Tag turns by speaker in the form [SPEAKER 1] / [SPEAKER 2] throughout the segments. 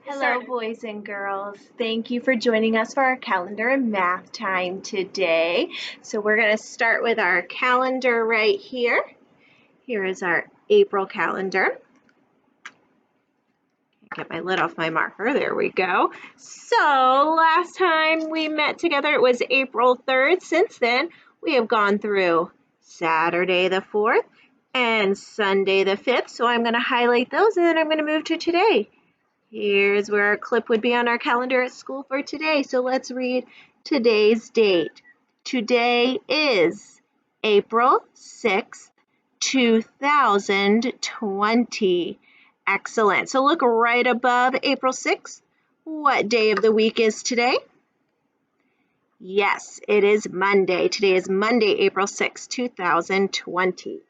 [SPEAKER 1] Hello, boys and girls. Thank you for joining us for our calendar and math time today. So we're going to start with our calendar right here. Here is our April calendar. Get my lid off my marker. There we go. So last time we met together, it was April 3rd. Since then, we have gone through Saturday the 4th and Sunday the 5th. So I'm going to highlight those and then I'm going to move to today. Here's where our clip would be on our calendar at school for today. So let's read today's date. Today is April 6th, 2020. Excellent. So look right above April 6th. What day of the week is today? Yes, it is Monday. Today is Monday, April 6th, 2020.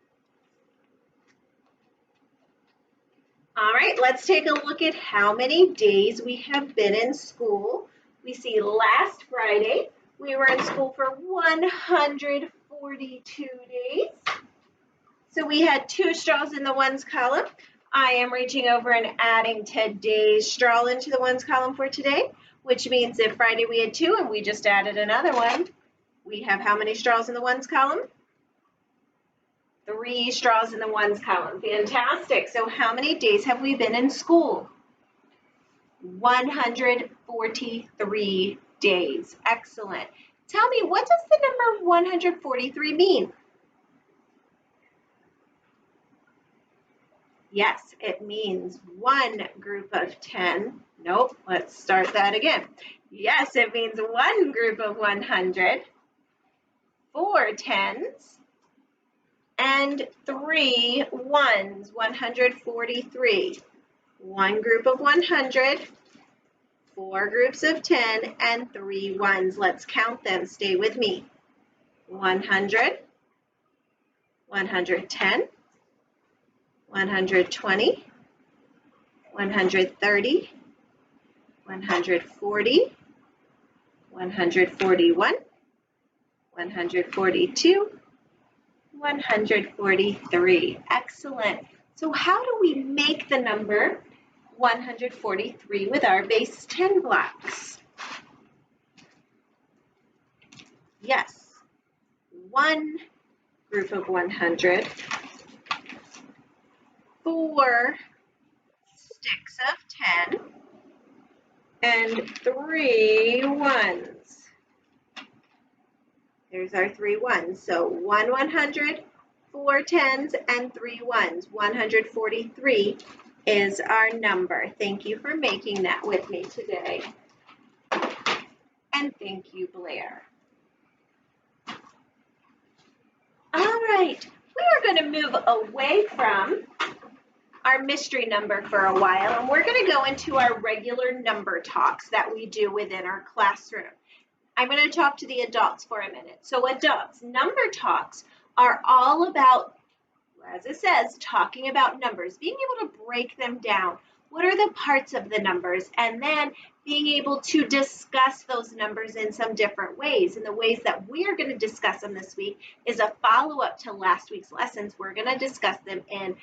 [SPEAKER 1] All right, let's take a look at how many days we have been in school. We see last Friday, we were in school for 142 days. So we had 2 straws in the ones column. I am reaching over and adding today's straw into the ones column for today, which means if Friday we had 2 and we just added another one, we have how many straws in the ones column? 3 straws in the ones column. Fantastic. So how many days have we been in school? 143 days. Excellent. Tell me, what does the number 143 mean? Yes, it means one group of 10. Nope, let's start that again. Yes, it means one group of 100, 4 tens, and 3 ones, 143. One group of 100, 4 groups of 10, and 3 ones. Let's count them. Stay with me. 100, 110, 120, 130, 140, 141, 142, 143. Excellent. So how do we make the number 143 with our base 10 blocks? Yes, one group of 100, 4 sticks of 10, and 3 ones. There's our 3 ones. So 1 100, 4 tens, and 3 ones. 143 is our number. Thank you for making that with me today. And thank you, Blair. All right, we are going to move away from our mystery number for a while, and we're going to go into our regular number talks that we do within our classroom. I'm going to talk to the adults for a minute. So adults, number talks are all about, as it says, talking about numbers, being able to break them down. What are the parts of the numbers? And then being able to discuss those numbers in some different ways. And the ways that we are going to discuss them this week is a follow-up to last week's lessons. We're going to discuss them in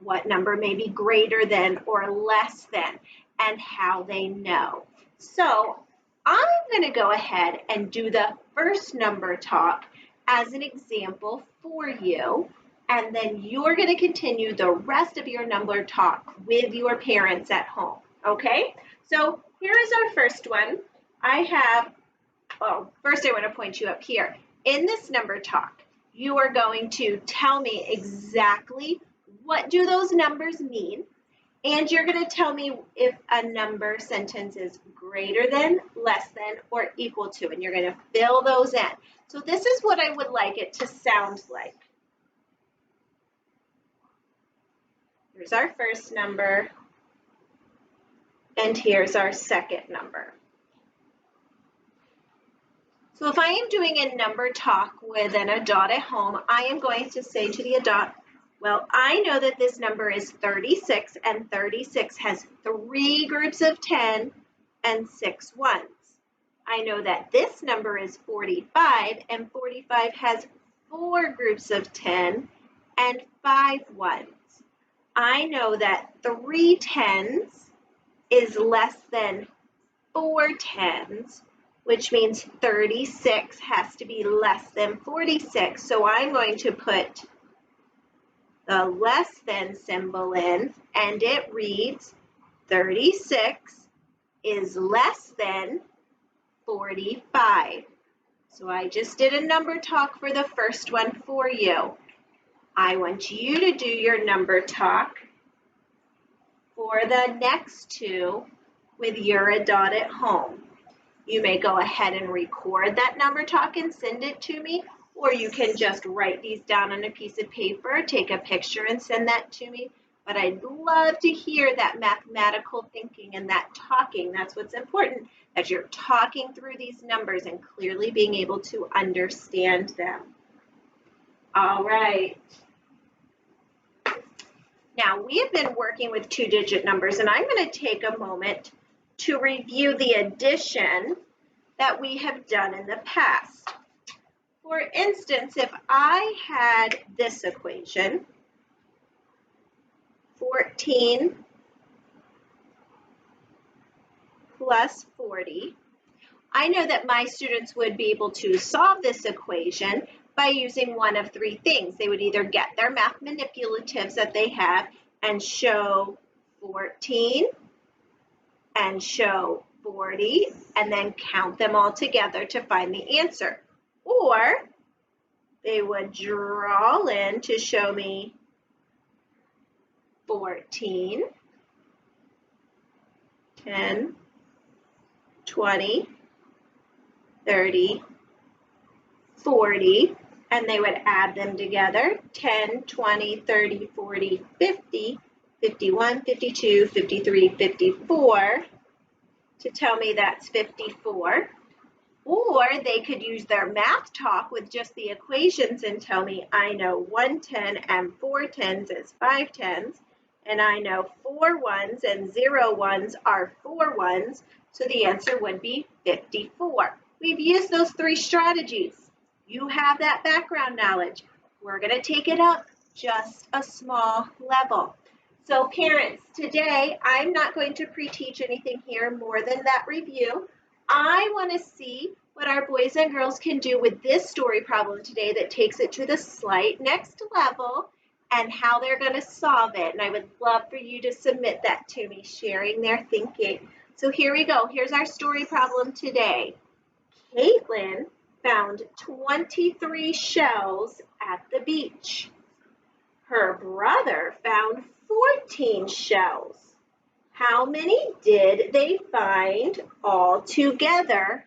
[SPEAKER 1] what number may be greater than or less than and how they know. So I'm going to go ahead and do the first number talk as an example for you, and then you're going to continue the rest of your number talk with your parents at home, okay? So here is our first one. First I want to point you up here. In this number talk, you are going to tell me exactly what do those numbers mean, and you're going to tell me if a number sentence is greater than, less than, or equal to, and you're going to fill those in. So this is what I would like it to sound like. Here's our first number, and here's our second number. So if I am doing a number talk with an adult at home, I am going to say to the adult, well, I know that this number is 36, and 36 has 3 groups of 10 and 6 ones. I know that this number is 45, and 45 has 4 groups of 10 and 5 ones. I know that 3 tens, is less than 4 tens, which means 36 has to be less than 46. So I'm going to put the less than symbol in, and it reads 36 is less than 45. So I just did a number talk for the first one for you. I want you to do your number talk for the next two with your adult at home. You may go ahead and record that number talk and send it to me, or you can just write these down on a piece of paper, take a picture and send that to me. But I'd love to hear that mathematical thinking and that talking. That's what's important, that you're talking through these numbers and clearly being able to understand them. All right. Now, we have been working with two-digit numbers, and I'm going to take a moment to review the addition that we have done in the past. For instance, if I had this equation, 14 plus 40, I know that my students would be able to solve this equation by using one of three things. They would either get their math manipulatives that they have and show 14 and show 40 and then count them all together to find the answer. Or they would draw in to show me 14, 10, 20, 30, 40, and they would add them together, 10, 20, 30, 40, 50, 51, 52, 53, 54, to tell me that's 54. Or they could use their math talk with just the equations and tell me I know 1 10 and 4 tens is 5 tens, and I know 4 ones and 0 ones are 4 ones, so the answer would be 54. We've used those three strategies. You have that background knowledge. We're going to take it up just a small level. So parents, today I'm not going to pre-teach anything here more than that review. I want to see what our boys and girls can do with this story problem today that takes it to the slight next level and how they're going to solve it. And I would love for you to submit that to me, sharing their thinking. So here we go. Here's our story problem today. Caitlin found 23 shells at the beach. Her brother found 14 shells. How many did they find all together?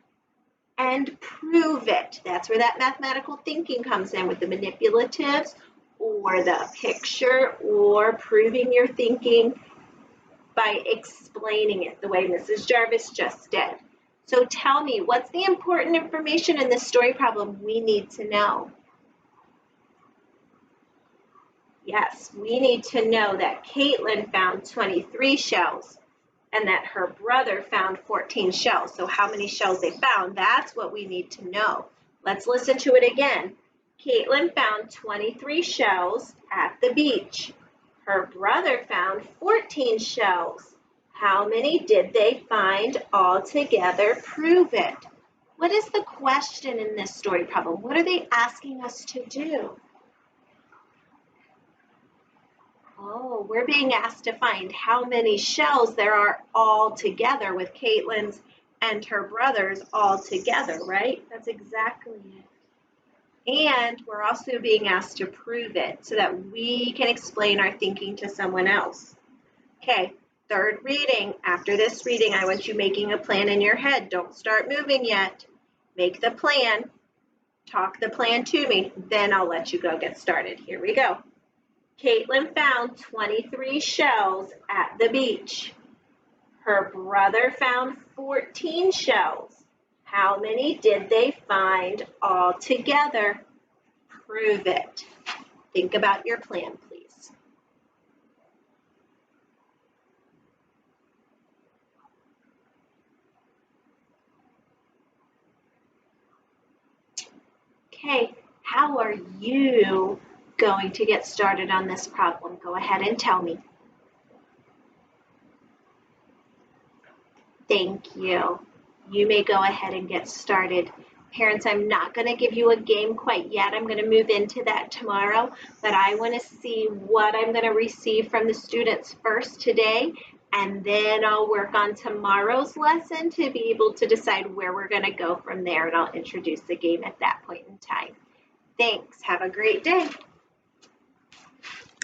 [SPEAKER 1] And prove it. That's where that mathematical thinking comes in with the manipulatives or the picture or proving your thinking by explaining it the way Mrs. Jarvis just did. So tell me, what's the important information in this story problem we need to know? Yes, we need to know that Caitlin found 23 shells and that her brother found 14 shells. So how many shells they found, that's what we need to know. Let's listen to it again. Caitlin found 23 shells at the beach. Her brother found 14 shells. How many did they find all together? Prove it. What is the question in this story problem? What are they asking us to do? Oh, we're being asked to find how many shells there are all together with Caitlin's and her brother's all together, right? That's exactly it. And we're also being asked to prove it so that we can explain our thinking to someone else. Okay, third reading. After this reading, I want you making a plan in your head. Don't start moving yet. Make the plan. Talk the plan to me. Then I'll let you go get started. Here we go. Caitlin found 23 shells at the beach. Her brother found 14 shells. How many did they find all together? Prove it. Think about your plan, please. Okay, how are you going to get started on this problem? Go ahead and tell me. Thank you. You may go ahead and get started. Parents, I'm not going to give you a game quite yet. I'm going to move into that tomorrow, but I want to see what I'm going to receive from the students first today, and then I'll work on tomorrow's lesson to be able to decide where we're going to go from there, and I'll introduce the game at that point in time. Thanks. Have a great day.